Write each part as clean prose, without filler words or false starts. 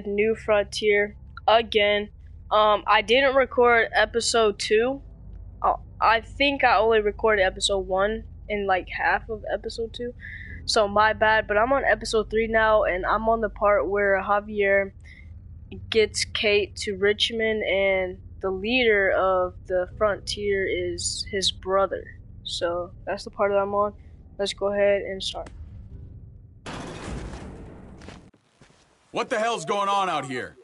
New Frontier again. I didn't record episode 2. I think I only recorded episode 1 and like half of episode 2. So my bad, but I'm on episode 3 now, and I'm on the part where Javier gets Kate to Richmond, and the leader of the Frontier is his brother. So that's the part that I'm on. Let's go ahead and start. What the hell's going on out here?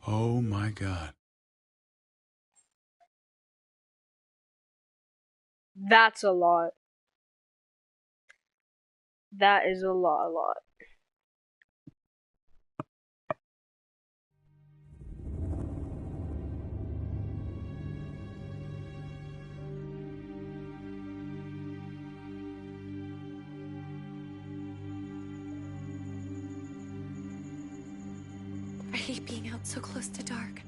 Oh my God. That's a lot. That is a lot. I hate being out so close to dark.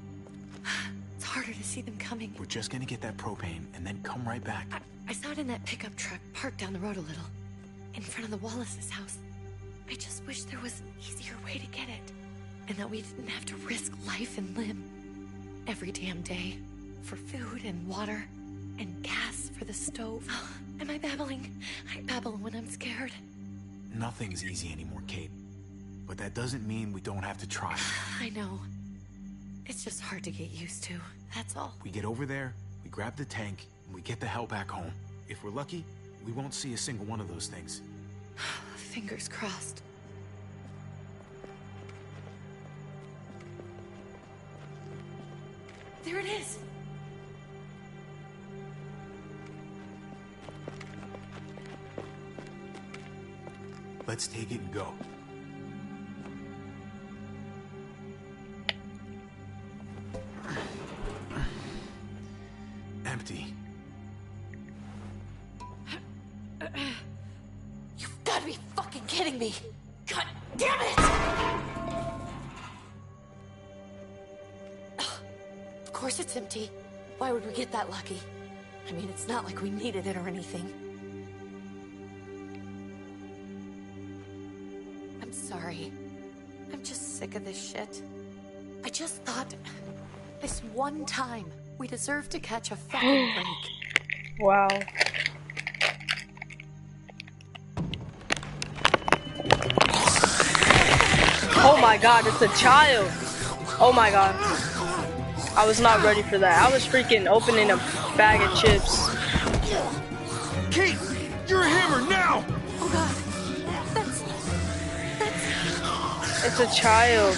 It's harder to see them coming. We're just gonna get that propane and then come right back. I saw it in that pickup truck parked down the road a little, in front of the Wallace's house. I just wish there was an easier way to get it, and that we didn't have to risk life and limb every damn day for food and water and gas for the stove. Am I babbling? I babble when I'm scared. Nothing's easy anymore, Kate. But that doesn't mean we don't have to try. I know. It's just hard to get used to, that's all. We get over there, we grab the tank, and we get the hell back home. If we're lucky, we won't see a single one of those things. Fingers crossed. There it is! Let's take it and go. Empty. You've got to be fucking kidding me! God damn it! Of course it's empty. Why would we get that lucky? I mean, it's not like we needed it or anything. I'm sorry. I'm just sick of this shit. I just thought, this one time, we deserve to catch a fucking break. Wow. Oh my God, it's a child. Oh my God. I was not ready for that. I was freaking opening a bag of chips. Kate, you're a hammer now! Oh God. That's... It's a child.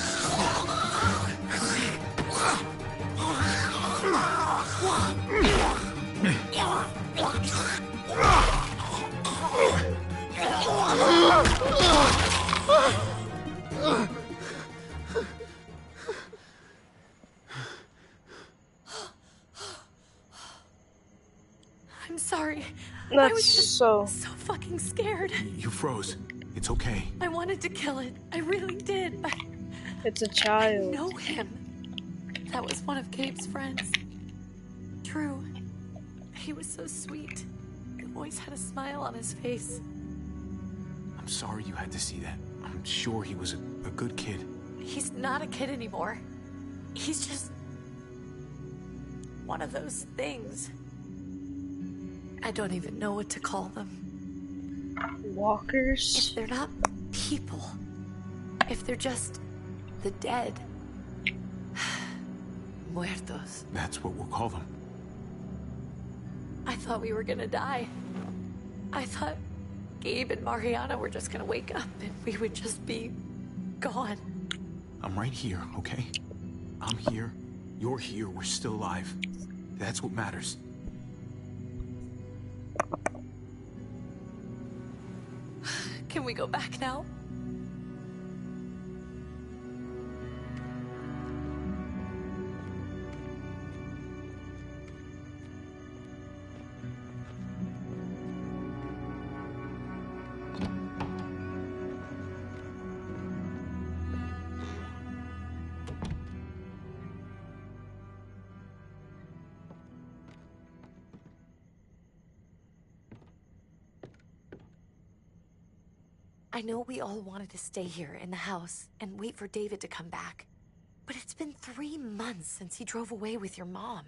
I'm sorry. I That's was just so fucking scared. You froze. It's okay. I wanted to kill it. I really did. It's a I child. know him. That was one of Gabe's friends. Drew. He was so sweet. He always had a smile on his face. I'm sorry you had to see that. I'm sure he was a good kid. He's not a kid anymore. He's just... one of those things. I don't even know what to call them. Walkers? If they're not people, if they're just the dead, muertos. That's what we'll call them. I thought we were gonna die. I thought Gabe and Mariana were just gonna wake up and we would just be gone. I'm right here, okay? I'm here. You're here. We're still alive. That's what matters. Can we go back now? I know we all wanted to stay here in the house and wait for David to come back. But it's been 3 months since he drove away with your mom.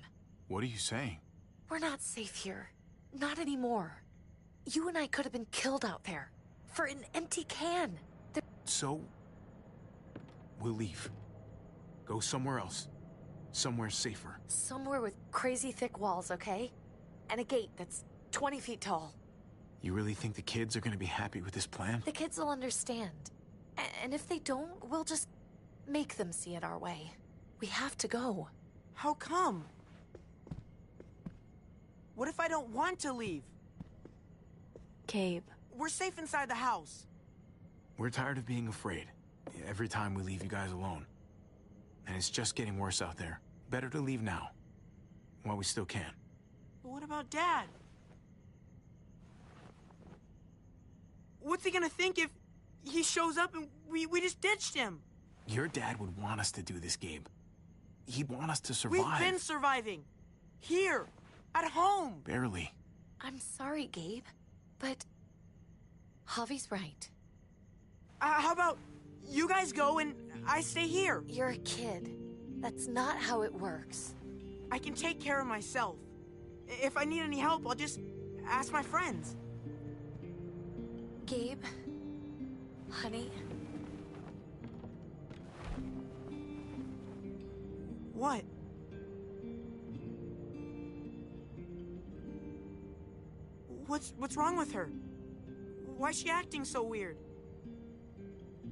What are you saying? We're not safe here. Not anymore. You and I could have been killed out there. For an empty can. So, we'll leave. Go somewhere else. Somewhere safer. Somewhere with crazy thick walls, okay? And a gate that's 20 feet tall. You really think the kids are gonna be happy with this plan? The kids will understand. And if they don't, we'll just make them see it our way. We have to go. How come? What if I don't want to leave? Gabe. We're safe inside the house. We're tired of being afraid. Every time we leave you guys alone. And it's just getting worse out there. Better to leave now. While we still can. But what about Dad? What's he gonna think if he shows up and we just ditched him? Your dad would want us to do this, Gabe. He'd want us to survive. We've been surviving. Here. At home. Barely. I'm sorry, Gabe. But Javi's right. How about you guys go and I stay here? You're a kid. That's not how it works. I can take care of myself. If I need any help, I'll just ask my friends. Gabe, honey. What? What's wrong with her? Why's she acting so weird?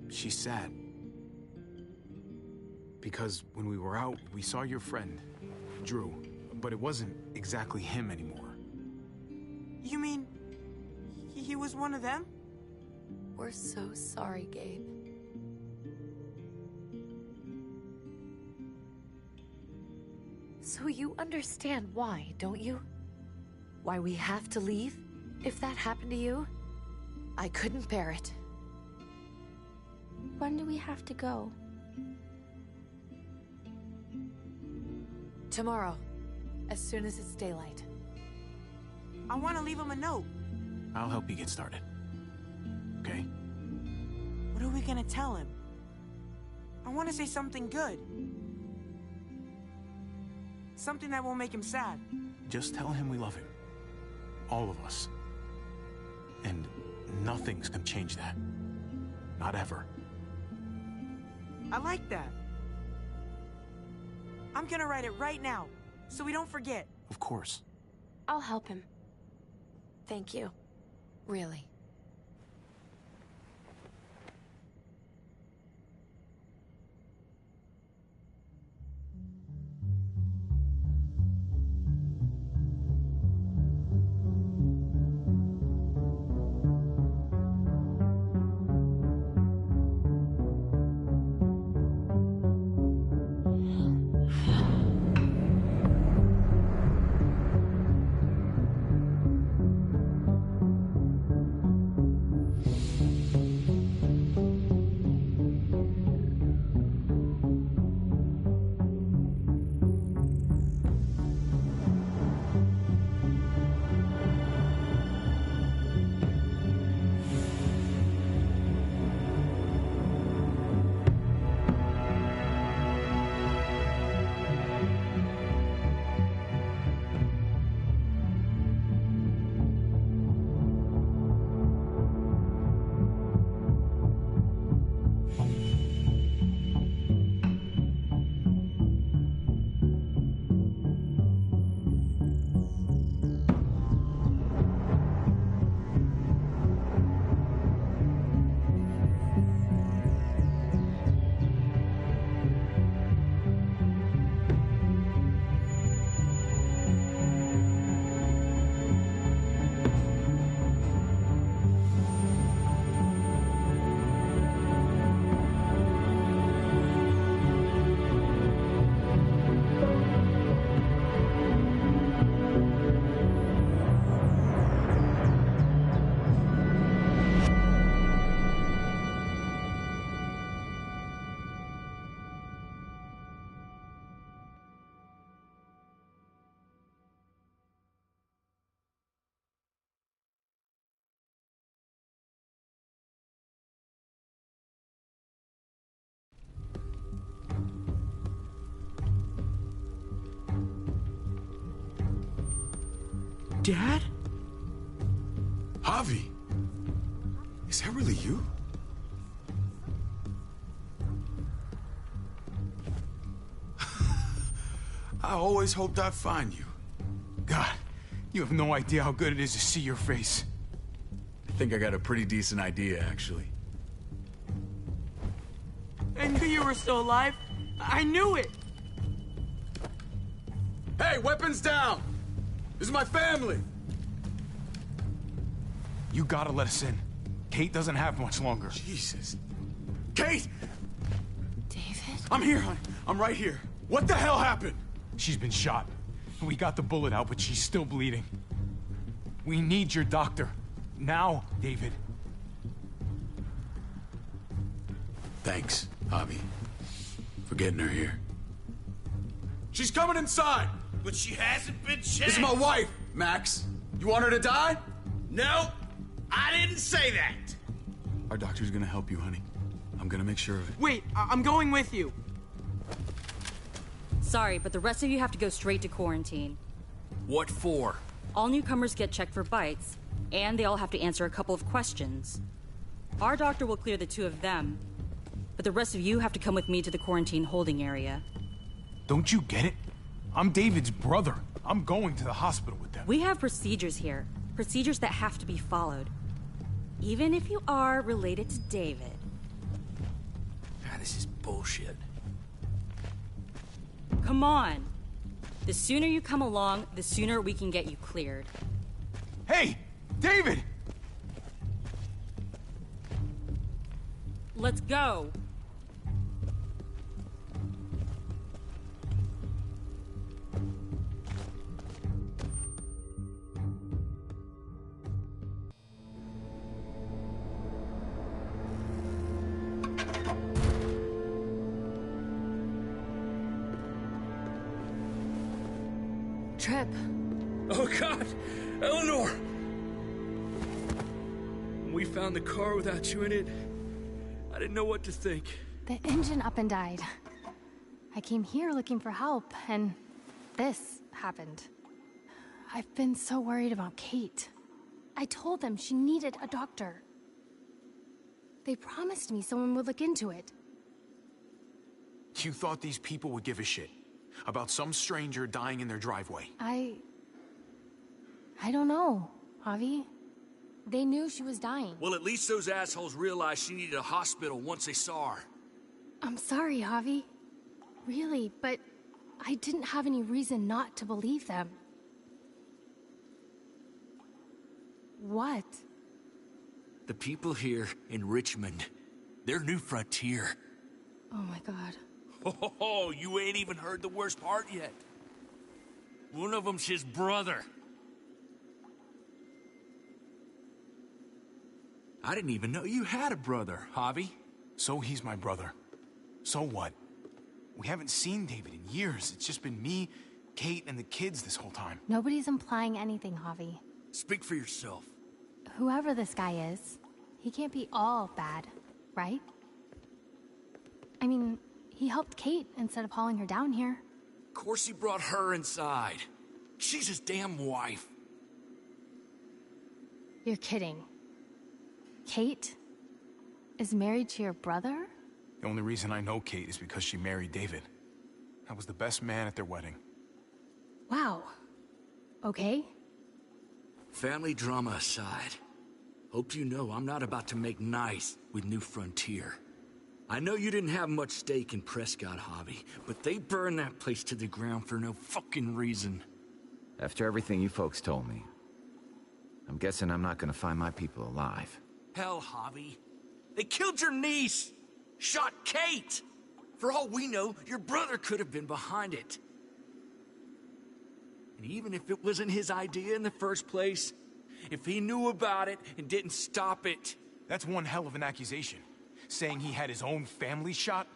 She's sad. Because when we were out, we saw your friend, Drew, but it wasn't exactly him anymore. You mean he was one of them? We're so sorry, Gabe. So you understand why, don't you? Why we have to leave? If that happened to you, I couldn't bear it. When do we have to go? Tomorrow, as soon as it's daylight. I want to leave him a note. I'll help you get started. Okay? What are we gonna tell him? I want to say something good. Something that won't make him sad. Just tell him we love him. All of us. And nothing's gonna change that. Not ever. I like that. I'm gonna write it right now, so we don't forget. Of course. I'll help him. Thank you. Really. Dad? Javi, is that really you? I always hoped I'd find you. God, you have no idea how good it is to see your face. I think I got a pretty decent idea, actually. I knew you were still alive. I knew it. Hey, weapons down! This is my family! You gotta let us in. Kate doesn't have much longer. Jesus. Kate! David? I'm here, honey. I'm right here. What the hell happened? She's been shot. We got the bullet out, but she's still bleeding. We need your doctor. Now, David. Thanks, Javi, for getting her here. She's coming inside! But she hasn't been checked. This is my wife, Max. You want her to die? No, I didn't say that. Our doctor's gonna help you, honey. I'm gonna make sure of it. Wait, I'm going with you. Sorry, but the rest of you have to go straight to quarantine. What for? All newcomers get checked for bites, and they all have to answer a couple of questions. Our doctor will clear the two of them, but the rest of you have to come with me to the quarantine holding area. Don't you get it? I'm David's brother. I'm going to the hospital with them. We have procedures here. Procedures that have to be followed. Even if you are related to David. God, this is bullshit. Come on. The sooner you come along, the sooner we can get you cleared. Hey! David! Let's go. Trip. Oh, God! Eleanor! When we found the car without you in it, I didn't know what to think. The engine up and died. I came here looking for help, and this happened. I've been so worried about Kate. I told them she needed a doctor. They promised me someone would look into it. You thought these people would give a shit about some stranger dying in their driveway. I don't know, Javi. They knew she was dying. Well, at least those assholes realized she needed a hospital once they saw her. I'm sorry, Javi. Really, but I didn't have any reason not to believe them. What? The people here in Richmond, they're New Frontier. Oh my god. Oh, you ain't even heard the worst part yet. One of them's his brother. I didn't even know you had a brother, Javi. So he's my brother. So what? We haven't seen David in years. It's just been me, Kate, and the kids this whole time. Nobody's implying anything, Javi. Speak for yourself. Whoever this guy is, he can't be all bad, right? I mean, he helped Kate instead of hauling her down here. Of course he brought her inside. She's his damn wife. You're kidding. Kate is married to your brother? The only reason I know Kate is because she married David. I was the best man at their wedding. Wow. Okay. Family drama aside, hope you know I'm not about to make nice with New Frontier. I know you didn't have much stake in Prescott, Javi, but they burned that place to the ground for no fucking reason. After everything you folks told me, I'm guessing I'm not gonna find my people alive. Hell, Javi. They killed your niece! Shot Kate! For all we know, your brother could have been behind it. And even if it wasn't his idea in the first place, if he knew about it and didn't stop it... That's one hell of an accusation. Saying he had his own family shot?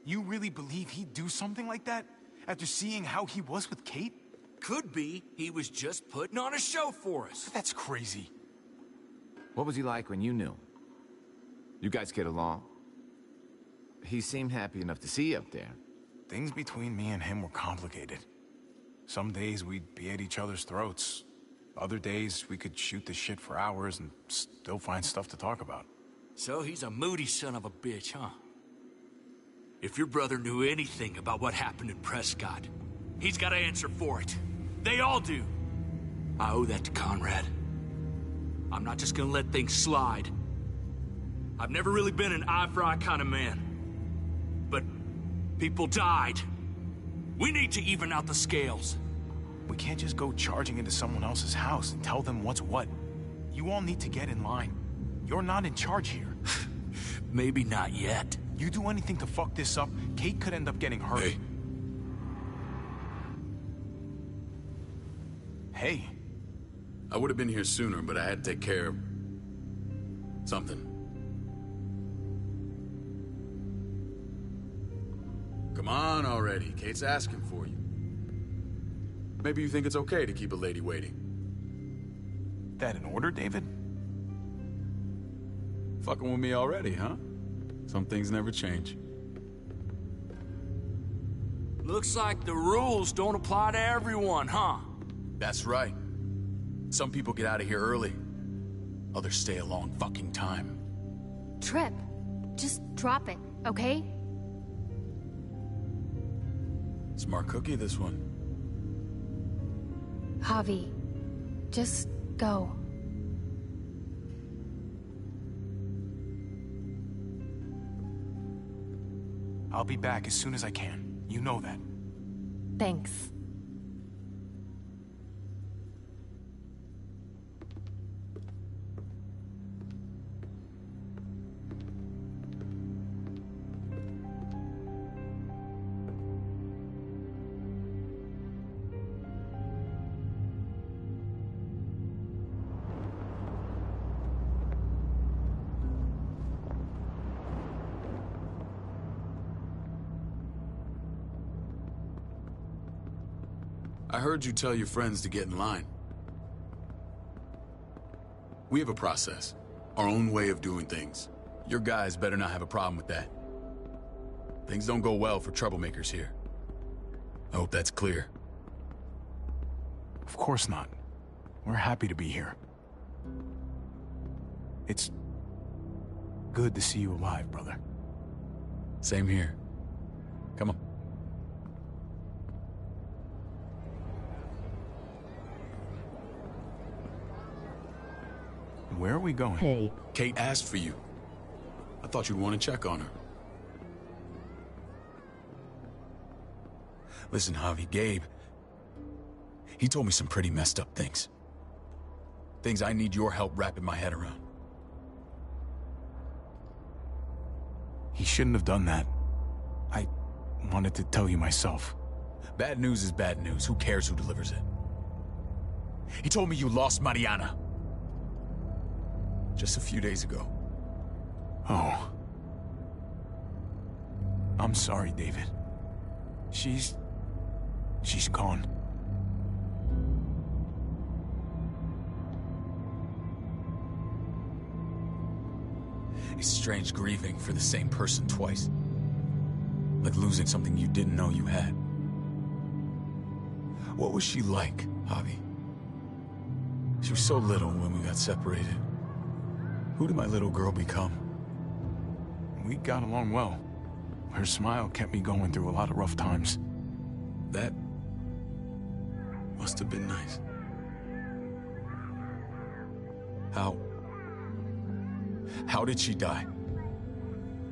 You really believe he'd do something like that? After seeing how he was with Kate? Could be he was just putting on a show for us. That's crazy. What was he like when you knew? You guys get along? He seemed happy enough to see you up there. Things between me and him were complicated. Some days we'd be at each other's throats. Other days, we could shoot the shit for hours and still find stuff to talk about. So he's a moody son of a bitch, huh? If your brother knew anything about what happened in Prescott, he's got to answer for it. They all do. I owe that to Conrad. I'm not just gonna let things slide. I've never really been an eye-for-eye kind of man. But people died. We need to even out the scales. We can't just go charging into someone else's house and tell them what's what. You all need to get in line. You're not in charge here. Maybe not yet. You do anything to fuck this up, Kate could end up getting hurt. Hey. Hey. I would have been here sooner, but I had to take care of something. Come on already. Kate's asking for you. Maybe you think it's okay to keep a lady waiting. That in order, David? Fucking with me already, huh? Some things never change. Looks like the rules don't apply to everyone, huh? That's right. Some people get out of here early. Others stay a long fucking time. Trip, just drop it, okay? Smart cookie, this one. Javi, just go. I'll be back as soon as I can. You know that. Thanks. I heard you tell your friends to get in line. We have a process, our own way of doing things. Your guys better not have a problem with that. Things don't go well for troublemakers here. I hope that's clear. Of course not. We're happy to be here. It's good to see you alive, brother. Same here. Come on. Where are we going? Hey. Kate asked for you. I thought you'd want to check on her. Listen, Javi, Gabe, he told me some pretty messed up things. Things I need your help wrapping my head around. He shouldn't have done that. I wanted to tell you myself. Bad news is bad news. Who cares who delivers it? He told me you lost Mariana. Just a few days ago. Oh. I'm sorry, David. She's gone. It's strange grieving for the same person twice. Like losing something you didn't know you had. What was she like, Javi? She was so little when we got separated. Who did my little girl become? We got along well. Her smile kept me going through a lot of rough times. That must have been nice. How did she die?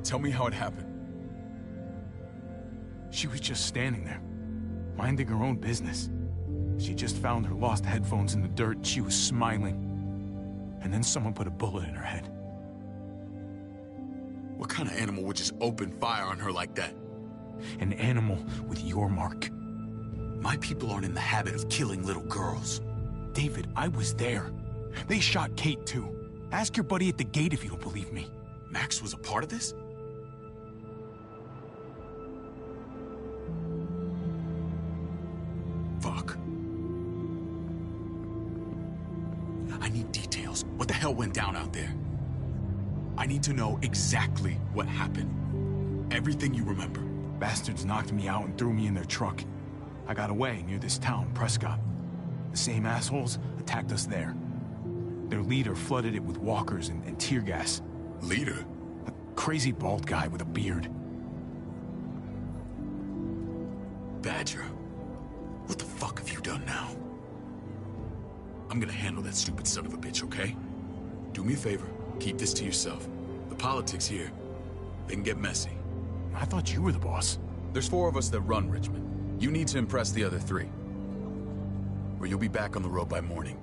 Tell me how it happened. She was just standing there, minding her own business. She just found her lost headphones in the dirt. She was smiling. And then someone put a bullet in her head. What kind of animal would just open fire on her like that? An animal with your mark. My people aren't in the habit of killing little girls. David, I was there. They shot Kate too. Ask your buddy at the gate if you don't believe me. Max was a part of this? Fuck. I need details. What the hell went down out there? I need to know exactly what happened. Everything you remember. Bastards knocked me out and threw me in their truck. I got away near this town, Prescott. The same assholes attacked us there. Their leader flooded it with walkers and tear gas. Leader? A crazy bald guy with a beard. Badger, what the fuck have you done now? I'm gonna handle that stupid son of a bitch, okay? Do me a favor, keep this to yourself. The politics here, they can get messy. I thought you were the boss. There's 4 of us that run Richmond. You need to impress the other 3. Or you'll be back on the road by morning.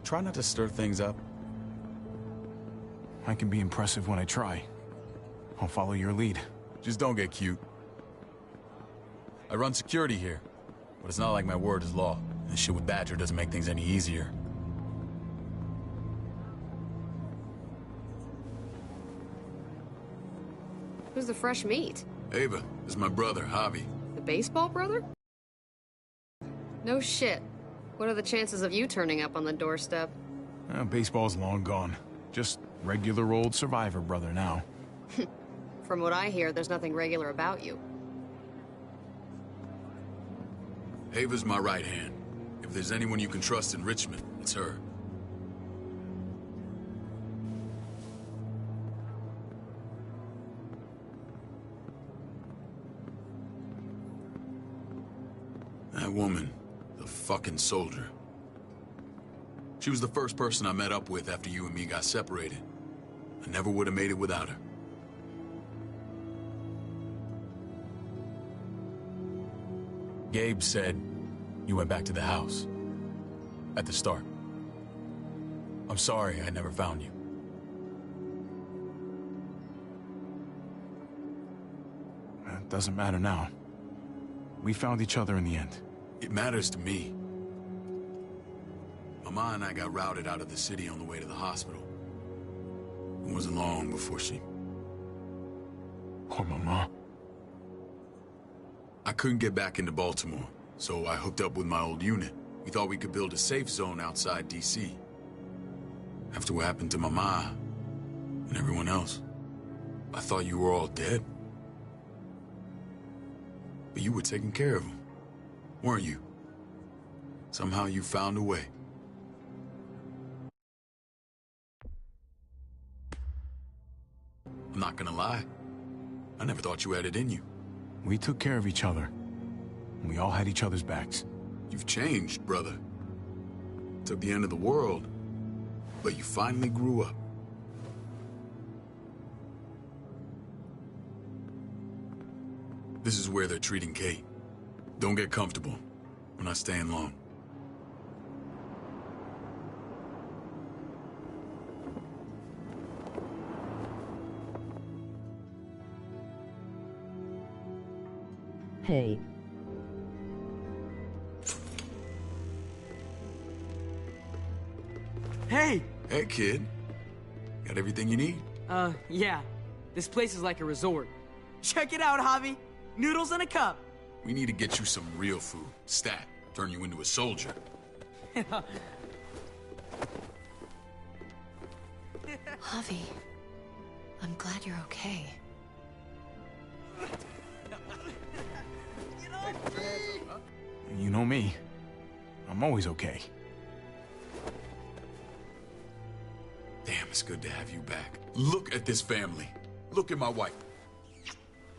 Try not to stir things up. I can be impressive when I try. I'll follow your lead. Just don't get cute. I run security here, but it's not like my word is law. This shit with Badger doesn't make things any easier. Who's the fresh meat? Ava, this is my brother, Javi. The baseball brother? No shit. What are the chances of you turning up on the doorstep? Baseball's long gone. Just regular old survivor brother now. From what I hear, there's nothing regular about you. Ava's my right hand. If there's anyone you can trust in Richmond, it's her. That woman, the fucking soldier. She was the first person I met up with after you and me got separated. I never would have made it without her. Gabe said you went back to the house. At the start. I'm sorry I never found you. It doesn't matter now. We found each other in the end. It matters to me. Mama and I got routed out of the city on the way to the hospital. It wasn't long before she... Poor Mama. I couldn't get back into Baltimore, so I hooked up with my old unit. We thought we could build a safe zone outside D.C. After what happened to Mama and everyone else, I thought you were all dead. But you were taking care of them, weren't you? Somehow you found a way. I'm not gonna lie. I never thought you had it in you. We took care of each other. We all had each other's backs. You've changed, brother. Took the end of the world, but you finally grew up. This is where they're treating Kate. Don't get comfortable. We're not staying long. Hey. Hey! Hey, kid. Got everything you need? Yeah. This place is like a resort. Check it out, Javi. Noodles in a cup. We need to get you some real food. Stat. Turn you into a soldier. Javi, I'm glad you're okay. You know me. I'm always okay. Damn, it's good to have you back. Look at this family. Look at my wife.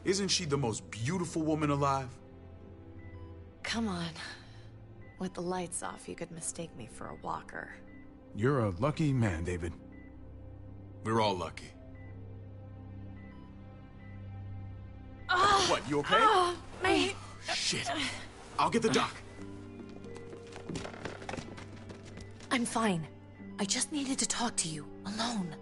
Isn't she the most beautiful woman alive? Come on. With the lights off, you could mistake me for a walker. You're a lucky man, David. We're all lucky. What, you okay? Shit. I'll get the doc. I'm fine. I just needed to talk to you, alone.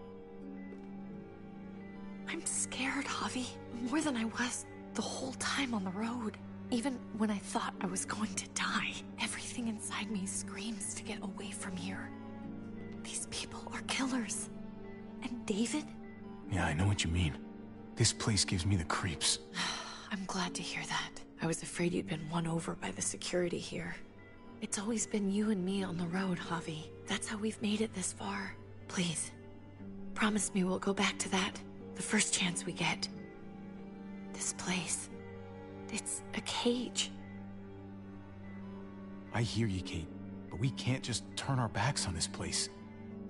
I'm scared, Javi. More than I was the whole time on the road. Even when I thought I was going to die, everything inside me screams to get away from here. These people are killers. And David? Yeah, I know what you mean. This place gives me the creeps. I'm glad to hear that. I was afraid you'd been won over by the security here. It's always been you and me on the road, Javi. That's how we've made it this far. Please, promise me we'll go back to that the first chance we get. This place, it's a cage. I hear you, Kate, but we can't just turn our backs on this place.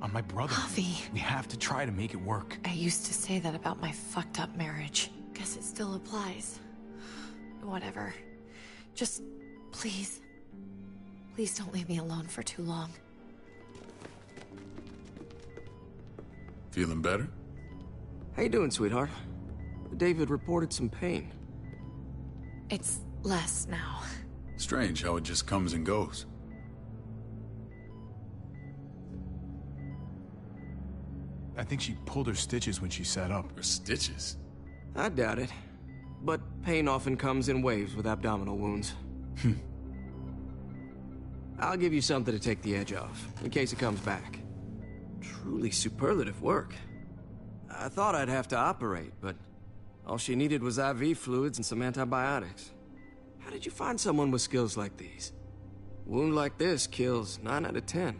On my brother. Javi. We have to try to make it work. I used to say that about my fucked up marriage. Guess it still applies. Whatever. Just, please. Please don't leave me alone for too long. Feeling better? How you doing, sweetheart? David reported some pain. It's less now. Strange how it just comes and goes. I think she pulled her stitches when she sat up. Her stitches? I doubt it. But pain often comes in waves with abdominal wounds. I'll give you something to take the edge off, in case it comes back. Truly superlative work. I thought I'd have to operate, but all she needed was IV fluids and some antibiotics. How did you find someone with skills like these? A wound like this kills 9 out of 10.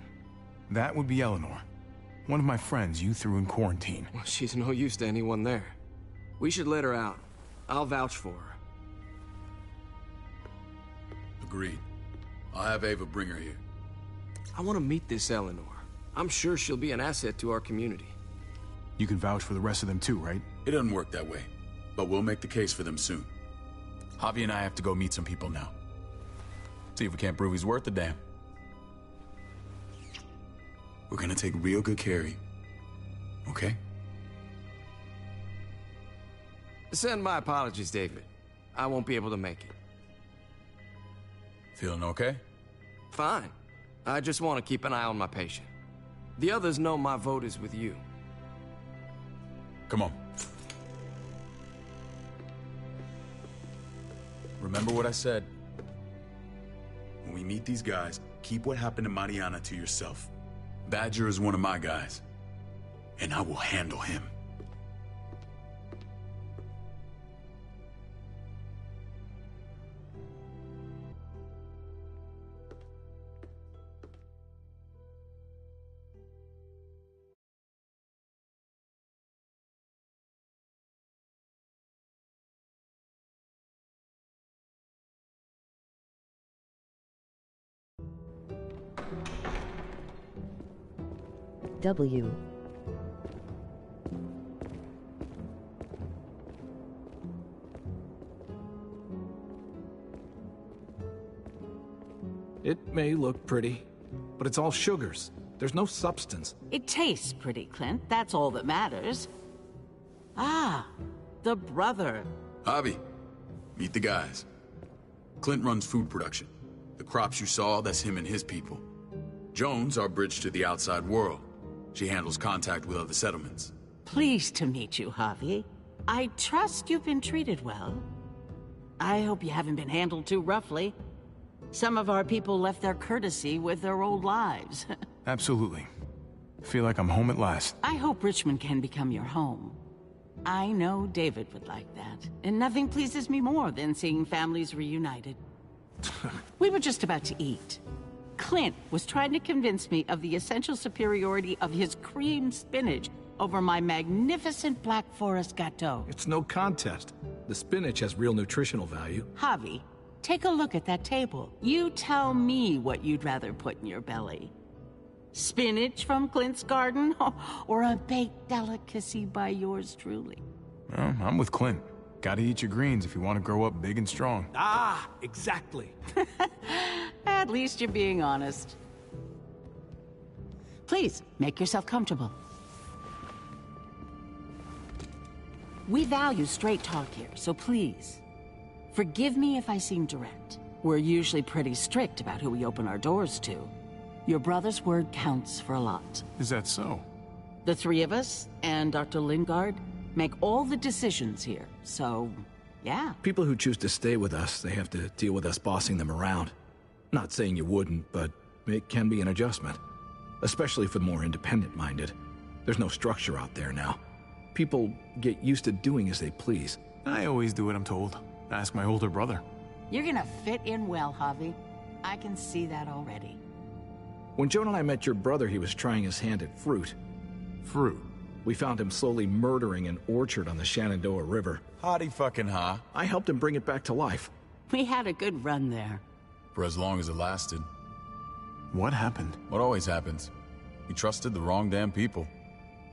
That would be Eleanor. One of my friends you threw in quarantine. Well, she's no use to anyone there. We should let her out. I'll vouch for her. Agreed. I'll have Ava bring her here. I want to meet this Eleanor. I'm sure she'll be an asset to our community. You can vouch for the rest of them too, right? It doesn't work that way, but we'll make the case for them soon. Javi and I have to go meet some people now. See if we can't prove he's worth the damn. We're gonna take real good care of you. Okay? Send my apologies, David. I won't be able to make it. Feeling okay? Fine. I just want to keep an eye on my patient. The others know my vote is with you. Come on. Remember what I said. When we meet these guys, keep what happened to Mariana to yourself. Badger is one of my guys, and I will handle him. W. It may look pretty, but it's all sugars. There's no substance. It tastes pretty, Clint. That's all that matters. Ah, the brother. Javi, meet the guys. Clint runs food production. The crops you saw, that's him and his people. Jones, our bridge to the outside world. She handles contact with other settlements. Pleased to meet you, Javi. I trust you've been treated well. I hope you haven't been handled too roughly. Some of our people left their courtesy with their old lives. Absolutely. Feel like I'm home at last. I hope Richmond can become your home. I know David would like that, and nothing pleases me more than seeing families reunited. We were just about to eat. Clint was trying to convince me of the essential superiority of his cream spinach over my magnificent Black Forest gâteau. It's no contest. The spinach has real nutritional value. Javi, take a look at that table. You tell me what you'd rather put in your belly. Spinach from Clint's garden, or a baked delicacy by yours truly? Well, I'm with Clint. Gotta eat your greens if you want to grow up big and strong. Ah, exactly. At least you're being honest. Please, make yourself comfortable. We value straight talk here, so please, forgive me if I seem direct. We're usually pretty strict about who we open our doors to. Your brother's word counts for a lot. Is that so? The three of us, and Dr. Lingard, make all the decisions here, so, yeah. People who choose to stay with us, they have to deal with us bossing them around. Not saying you wouldn't, but it can be an adjustment. Especially for the more independent-minded. There's no structure out there now. People get used to doing as they please. I always do what I'm told. Ask my older brother. You're gonna fit in well, Javi. I can see that already. When Joan and I met your brother, he was trying his hand at fruit. Fruit? We found him slowly murdering an orchard on the Shenandoah River. Hotty fucking ha. I helped him bring it back to life. We had a good run there. For as long as it lasted. What happened? What always happens. He trusted the wrong damn people.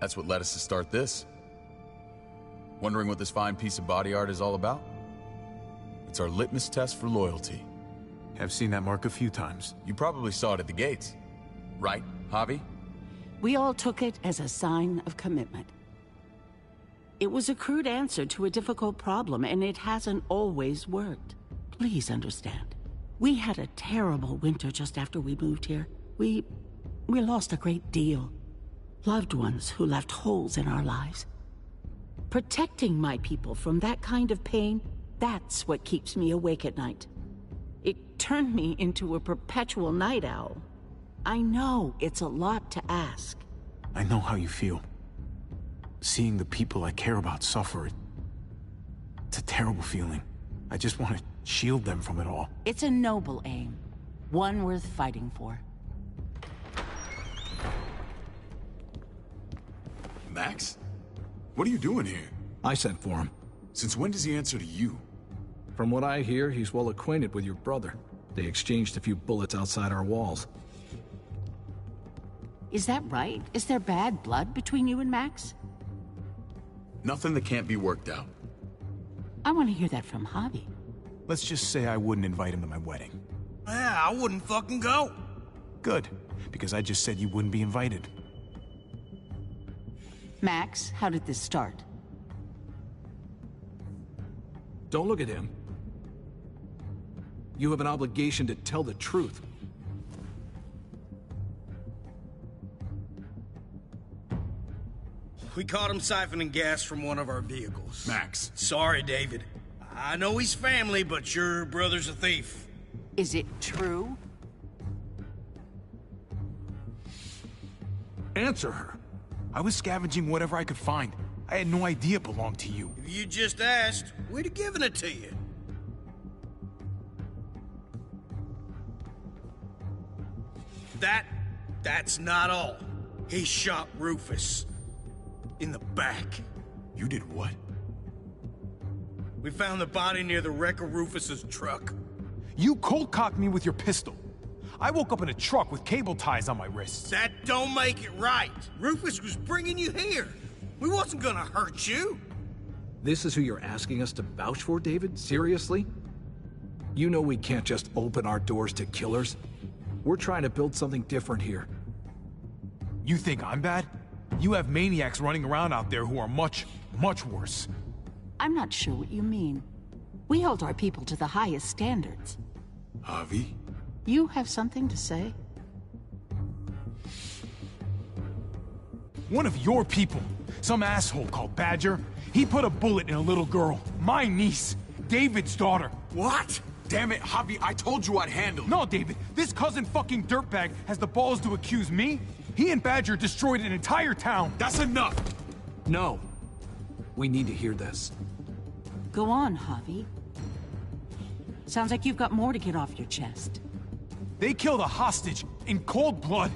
That's what led us to start this. Wondering what this fine piece of body art is all about? It's our litmus test for loyalty. I've seen that mark a few times. You probably saw it at the gates. Right, Javi? We all took it as a sign of commitment. It was a crude answer to a difficult problem, and it hasn't always worked. Please understand. We had a terrible winter just after we moved here. We lost a great deal. Loved ones who left holes in our lives. Protecting my people from that kind of pain, that's what keeps me awake at night. It turned me into a perpetual night owl. I know it's a lot to ask. I know how you feel. Seeing the people I care about suffer, it's a terrible feeling. I just want to shield them from it all. It's a noble aim. One worth fighting for. Max? What are you doing here? I sent for him. Since when does he answer to you? From what I hear, he's well acquainted with your brother. They exchanged a few bullets outside our walls. Is that right? Is there bad blood between you and Max? Nothing that can't be worked out. I want to hear that from Javi. Let's just say I wouldn't invite him to my wedding. Yeah, I wouldn't fucking go. Good, because I just said you wouldn't be invited. Max, how did this start? Don't look at him. You have an obligation to tell the truth. We caught him siphoning gas from one of our vehicles. Max. Sorry, David. I know he's family, but your brother's a thief. Is it true? Answer her. I was scavenging whatever I could find. I had no idea it belonged to you. If you just asked, we'd have given it to you. That's not all. He shot Rufus. In the back. You did what? We found the body near the wreck of Rufus's truck. You cold-cocked me with your pistol. I woke up in a truck with cable ties on my wrists. That don't make it right. Rufus was bringing you here. We wasn't gonna hurt you. This is who you're asking us to vouch for, David? Seriously? You know we can't just open our doors to killers. We're trying to build something different here. You think I'm bad? You have maniacs running around out there who are much, much worse. I'm not sure what you mean. We hold our people to the highest standards. Javi? You have something to say? One of your people, some asshole called Badger, he put a bullet in a little girl, my niece, David's daughter. What? Damn it, Javi, I told you I'd handle it. No, David, this cousin fucking dirtbag has the balls to accuse me? He and Badger destroyed an entire town. That's enough! No. We need to hear this. Go on, Javi. Sounds like you've got more to get off your chest. They killed a hostage in cold blood.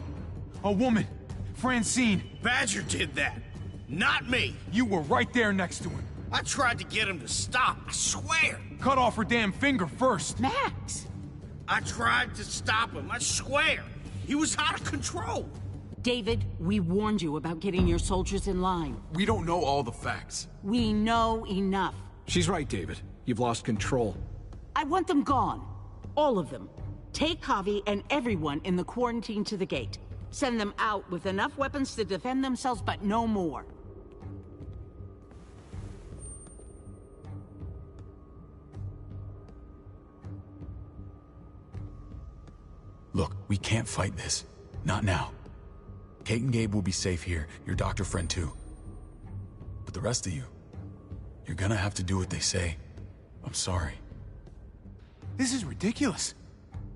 A woman, Francine. Badger did that, not me. You were right there next to him. I tried to get him to stop, I swear. Cut off her damn finger first. Max! I tried to stop him, I swear. He was out of control. David, we warned you about getting your soldiers in line. We don't know all the facts. We know enough. She's right, David. You've lost control. I want them gone. All of them. Take Javi and everyone in the quarantine to the gate. Send them out with enough weapons to defend themselves, but no more. Look, we can't fight this. Not now. Kate and Gabe will be safe here, your doctor friend too. But the rest of you, you're gonna have to do what they say. I'm sorry. This is ridiculous.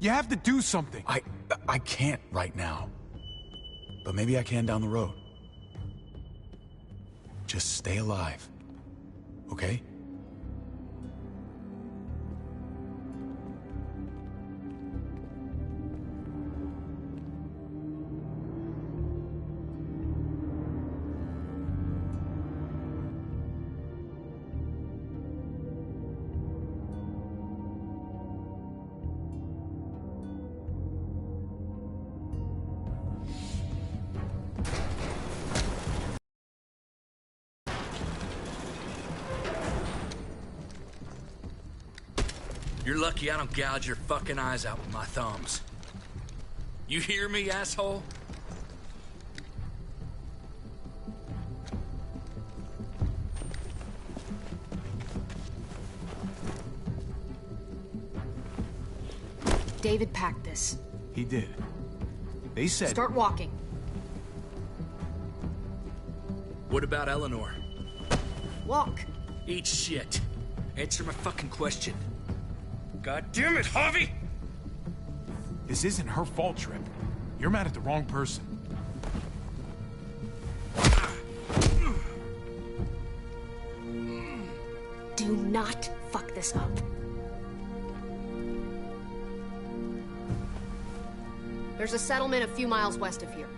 You have to do something. I can't right now. But maybe I can down the road. Just stay alive. Okay? You're lucky I don't gouge your fucking eyes out with my thumbs. You hear me, asshole? David packed this. He did. They said... Start walking. What about Eleanor? Walk. Eat shit. Answer my fucking question. God damn it, Javi! This isn't her fault, Trip. You're mad at the wrong person. Do not fuck this up. There's a settlement a few miles west of here.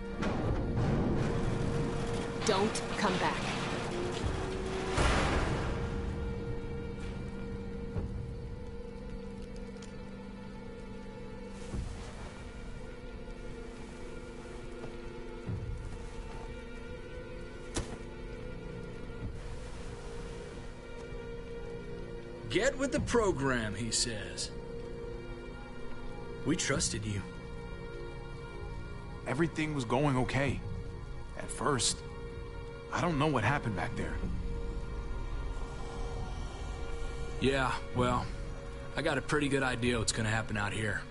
Don't come back. Get with the program, he says. We trusted you. Everything was going okay. At first. I don't know what happened back there. Yeah, well, I got a pretty good idea what's gonna happen out here.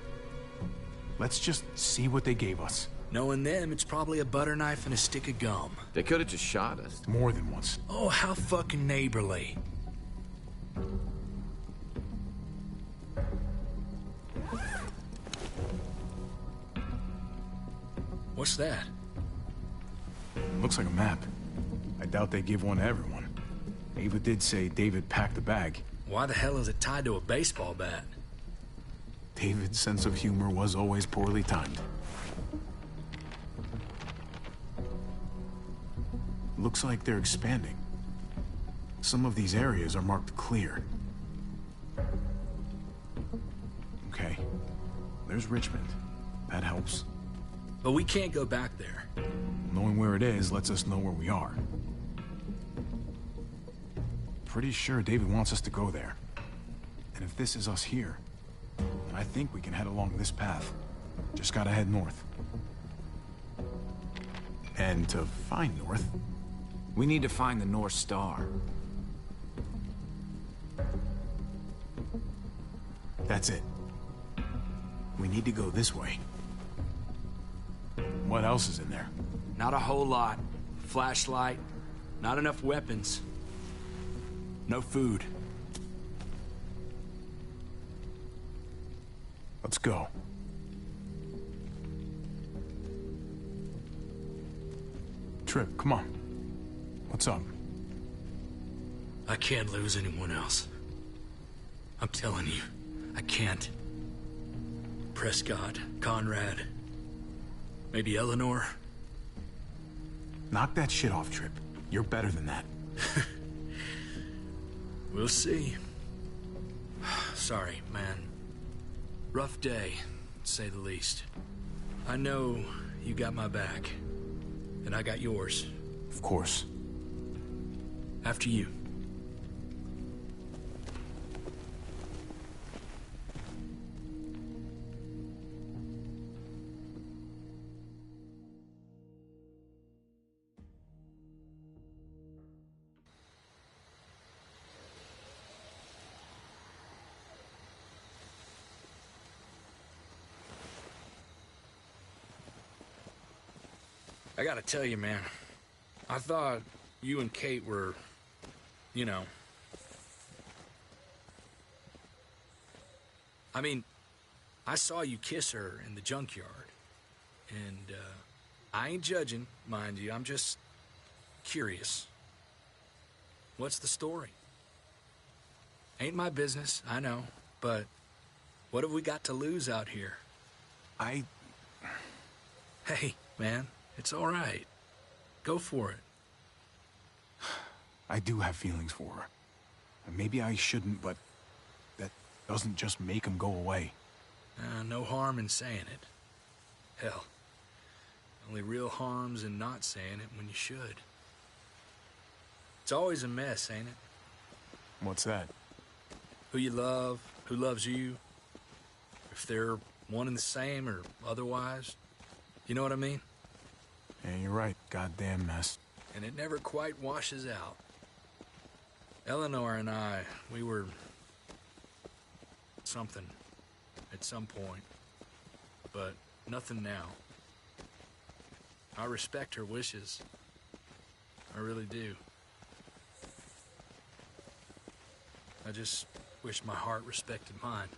Let's just see what they gave us. Knowing them, it's probably a butter knife and a stick of gum. They could have just shot us. More than once. Oh, how fucking neighborly. What's that? Looks like a map. I doubt they give one to everyone. Ava did say David packed the bag. Why the hell is it tied to a baseball bat? David's sense of humor was always poorly timed. Looks like they're expanding. Some of these areas are marked clear. Okay. There's Richmond. That helps. But we can't go back there. Knowing where it is lets us know where we are. Pretty sure David wants us to go there. And if this is us here, then I think we can head along this path. Just gotta head north. And to find north... We need to find the North Star. That's it. We need to go this way. What else is in there? Not a whole lot. Flashlight, not enough weapons. No food. Let's go. Trip, come on. What's up? I can't lose anyone else. I'm telling you, I can't. Prescott, Conrad, maybe Eleanor. Knock that shit off, Trip. You're better than that. We'll see. Sorry, man. Rough day, to say the least. I know you got my back, and I got yours. Of course. After you. I gotta tell you, man, I thought you and Kate were, you know... I mean, I saw you kiss her in the junkyard. And, I ain't judging, mind you, I'm just curious. What's the story? Ain't my business, I know, but what have we got to lose out here? Hey, man. It's all right. Go for it. I do have feelings for her. And maybe I shouldn't, but that doesn't just make them go away. No harm in saying it. Hell, only real harm's in not saying it when you should. It's always a mess, ain't it? What's that? Who you love, who loves you, if they're one and the same or otherwise. You know what I mean? Yeah, you're right. Goddamn mess. And it never quite washes out. Eleanor and I, we were something at some point, but nothing now. I respect her wishes. I really do. I just wish my heart respected mine.